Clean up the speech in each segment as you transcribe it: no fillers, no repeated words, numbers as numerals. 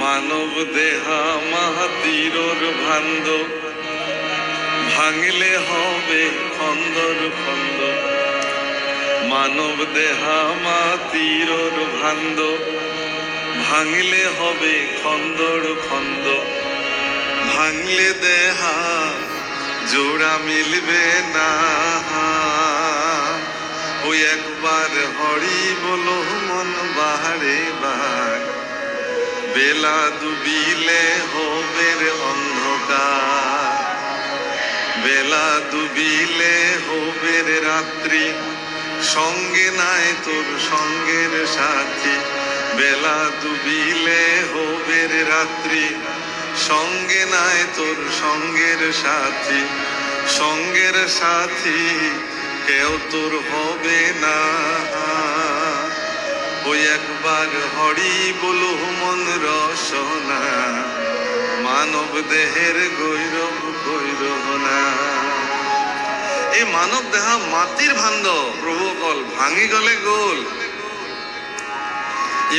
মানব দেহা মাহাতিরর ভান্ড, ভাঙলে হবে খন্দর খন্দ। মানব দেহা মাতিরর ভান্ড, ভাঙলে হবে খন্দর খন্দ। ভাঙলে দেহা জোড়া মিলবে না, ওই একবার হরি বলো মন বাহারে বার। বেলা ডুবিলে হবে রে অন্ধকার, বেলা ডুবিলে হবে রে রাত্রি। সঙ্গে নাই তোর সঙ্গের সাথী, বেলা ডুবিলে হবে রে রাত্রি। সঙ্গে নাই তোর সঙ্গের সাথী, সঙ্গের সাথী কেউ তোর হবে না। ওই একবার হরি বলো মন রসনা, মানব দেহের গৈরব গৈরব না। এই মানব দেহা মাটির ভাণ্ড, প্ৰভু অকল ভাঙি গলে গ'ল।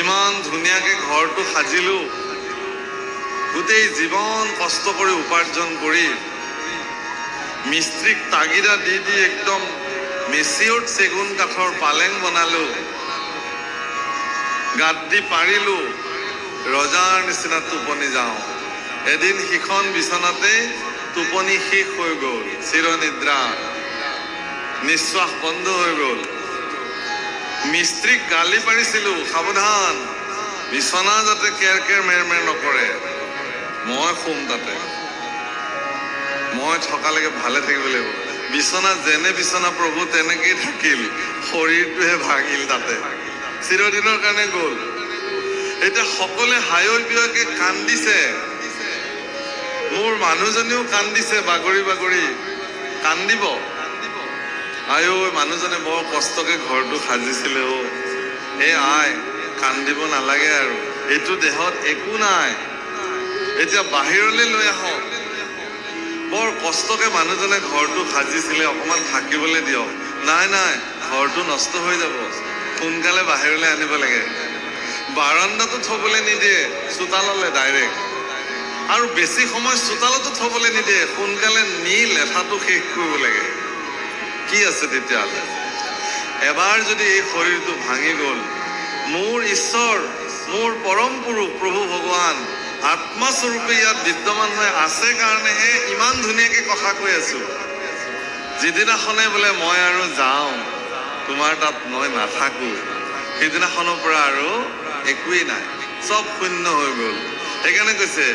ইমান ধুনীয়াকে ঘৰটো সাজিলো, গোটেই জীৱন কষ্ট কৰি উপাৰ্জন কৰি মিস্ত্ৰীক তাগিদা দি দি একদম মেচিয়ৰ্ড চেগুন কাঠৰ পালেং বনালো, গাত দি পাৰিলো, ৰজাৰ নিচিনা টোপনি যাওঁ। এদিন সিখন বিচনাতে টোপনি শেষ হৈ গ'ল, চিৰনিদ্ৰা, নিশ্বাস বন্ধ হৈ গ'ল। মিস্ত্ৰীক গালি পাৰিছিলো, সাৱধান বিচনা যাতে কেৰ কেৰ মেৰ মেৰ নকৰে, মই শুম তাতে, মই থকালৈকে ভালে থাকিব লাগিব। বিচনা যেনে বিচনা প্ৰভু তেনেকেই থাকিল, শৰীৰটোহে ভাঙিল তাতে, চিৰদিনৰ কাৰণে গ'ল। এতিয়া সকলোৱে হায়ৈ বিয়ৈকে কান্দিছে, মোৰ মানুহজনীও কান্দিছে, বাগৰি বাগৰি কান্দিব। আই ঐ, মানুহজনে বৰ কষ্টকে ঘৰটো সাজিছিলে। এই আই, কান্দিব নালাগে আৰু, এইটো দেহত একো নাই, এতিয়া বাহিৰলৈ লৈ আহক। বৰ কষ্টকে মানুহজনে ঘৰটো সাজিছিলে, অকণমান থাকিবলৈ দিয়ক। নাই নাই, ঘৰটো নষ্ট হৈ যাব, সোনকালে বাহিৰলৈ আনিব লাগে। বাৰাণ্ডাটো থবলৈ নিদিয়ে, চোতাললৈ ডাইৰেক্ট। আৰু বেছি সময় চোতালতো থবলৈ নিদিয়ে, সোনকালে নি লেঠাটো শেষ কৰিব লাগে। কি আছে তেতিয়াহ'লে? এবাৰ যদি এই শৰীৰটো ভাঙি গ'ল, মোৰ ঈশ্বৰ, মোৰ পৰম পুৰুষ প্ৰভু ভগৱান আত্মাস্বৰূপে ইয়াত বিদ্যমান হৈ আছে কাৰণেহে ইমান ধুনীয়াকে কথা কৈ আছো। যিদিনাখনে বোলে মই আৰু যাওঁ, তোমাৰ তাত মই নাথাকো, সেইদিনাখনৰ পৰা আৰু একোৱেই নাই, চব শূন্য হৈ গ'ল। সেইকাৰণে কৈছে,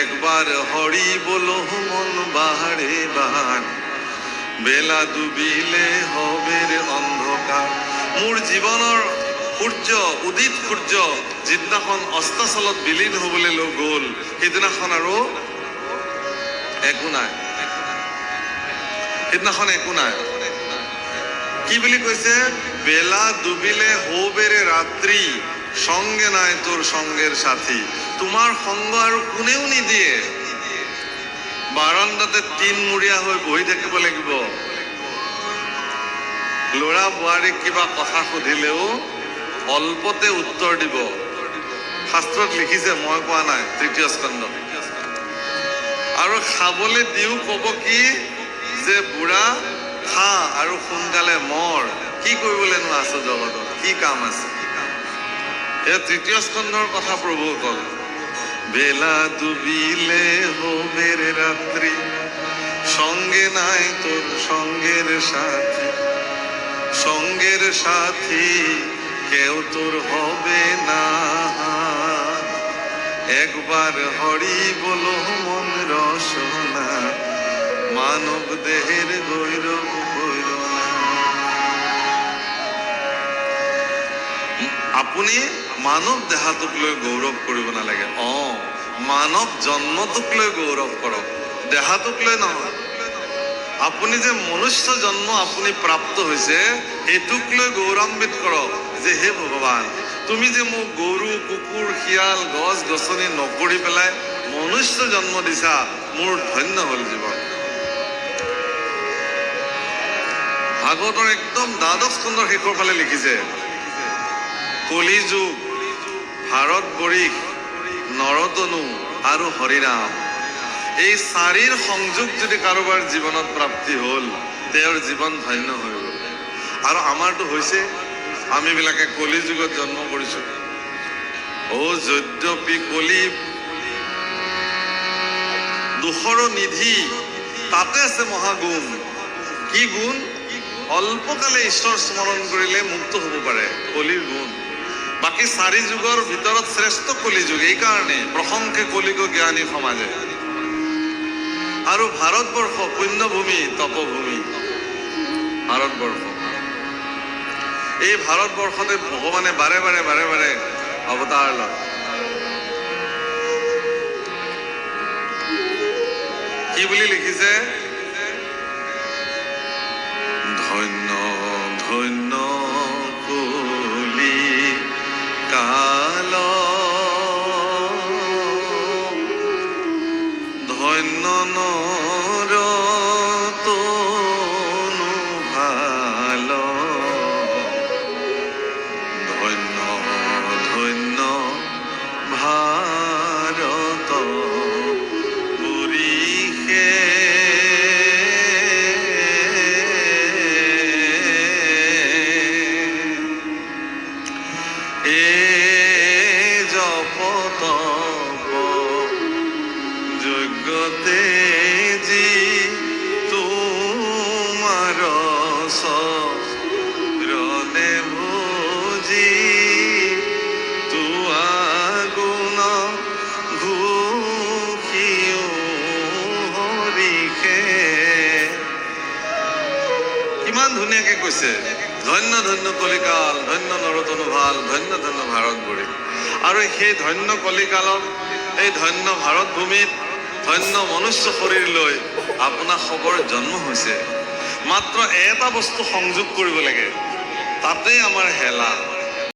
একবাৰ হৰি বলো মন বাহাৰে বাহান, বেলা ডুবিলে হবে ৰে অন্ধকাৰ। মোৰ জীৱনৰ সূৰ্য, উদিত সূৰ্য যিদিনাখন অস্তাচলত বিলীন হবলৈ লৈ গ'ল, সেইদিনাখন আৰু একো নাই, সেইদিনাখন একো নাই। কি বুলি কৈছে? বেলা ডুবিলে হবে ৰে ৰাত্ৰি, সঙ্গে নাই তোৰ সঙ্গেৰ সাথী। তোমাৰ সংগ আৰু কোনেও নিদিয়ে। বাৰাণ্ডাতে তিনমূৰীয়া হৈ বহি থাকিব লাগিব। ল'ৰা বোৱাৰীক কিবা কথা সুধিলেও অল্পতে উত্তৰ দিব। শাস্ত্ৰত লিখিছে, মই কোৱা নাই, ৩য় স্কন্ধ। আৰু খাবলৈ দিও ক'ব কি যে বুঢ়া খা আৰু সোনকালে মৰ, কি কৰিবলৈনো আছে জগতত, কি কাম আছে? এয়া ৩য় স্কন্ধৰ কথা প্ৰভু ক'ল। বেলা ডুবিলে হবে রে রাত্রি, সঙ্গে নাই তোর সঙ্গের সাথী, সঙ্গের সাথী কেউ তোর হবে না। একবার হরি বলো মন রসনা, মানব দেহের গৈরব গৈরব না। আপুনি মানৱ দেহাটোক লৈ গৌৰৱ কৰিব নালাগে। মানৱ জন্মটোক লৈ গৌৰৱ কৰক, দেহাটোক লৈ নহয়। আপুনি যে মনুষ্য জন্ম আপুনি প্ৰাপ্ত হৈছে, সেইটোক লৈ গৌৰৱান্বিত কৰক যে হে ভগৱান, তুমি যে মোক গৰু, কুকুৰ, শিয়াল, গছ গছনি নকৰি পেলাই মনুষ্য জন্ম দিছা, মোৰ ধন্য হ'ল জীৱন। ভাগৱতৰ একদম ১২ স্কন্ধৰ শেষৰ ফালে লিখিছে, কলি যুগ, ভাৰতবৰ্ষ নৰতনু আৰু হৰিনাম, এই চাৰিৰ সংযোগ যদি কাৰোবাৰ জীৱনত প্ৰাপ্তি হ'ল, তেওঁৰ জীৱন ধন্য হৈ গ'ল। আৰু আমাৰতো হৈছে, আমিবিলাকে কলি যুগত জন্ম কৰিছো। যদ্যপি কলি দুখৰ নিধি, তাতে আছে মহাগুণ। কি গুণ? অল্পকালে ঈশ্বৰ স্মৰণ কৰিলে মুক্ত হ'ব পাৰে, কলিৰ গুণ। বাকী চাৰি যুগৰ ভিতৰত শ্ৰেষ্ঠ কলি যুগ, এইকাৰণে প্ৰশংসে কলিক জ্ঞানী সমাজে। আৰু ভাৰতবৰ্ষ পুণ্যভূমি, তপভূমি ভাৰতবৰ্ষ। এই ভাৰতবৰ্ষতে ভগৱানে বাৰে বাৰে অৱতাৰ লয়। কি বুলি লিখিছে? ধন্য ধন্য কলি কাল, ধন্য নৰতনু ভাল, ধন্য ধন্য ভাৰত পুৰীষে। যোগ্যতে যি তোমাৰ চৰণে ভজি, তোৱা গুণ ঘোষিও হৰিষে। কিমান ধুনীয়াকে কৈছে, ধন্য ধন্য কলিকাল, ধন্য নৰতনু ভাল, ধন্য ধন্য ভাৰতবৰী। আৰু সেই ধন্য কলিকালত, এই ধন্য ভাৰত ভূমিত, ধন্য মনুষ্য শৰীৰ লৈ আপোনাৰ খবৰ জন্ম হৈছে। মাত্ৰ এটা বস্তু সংযোগ কৰিব লাগে, তাতেই আমাৰ হেলা।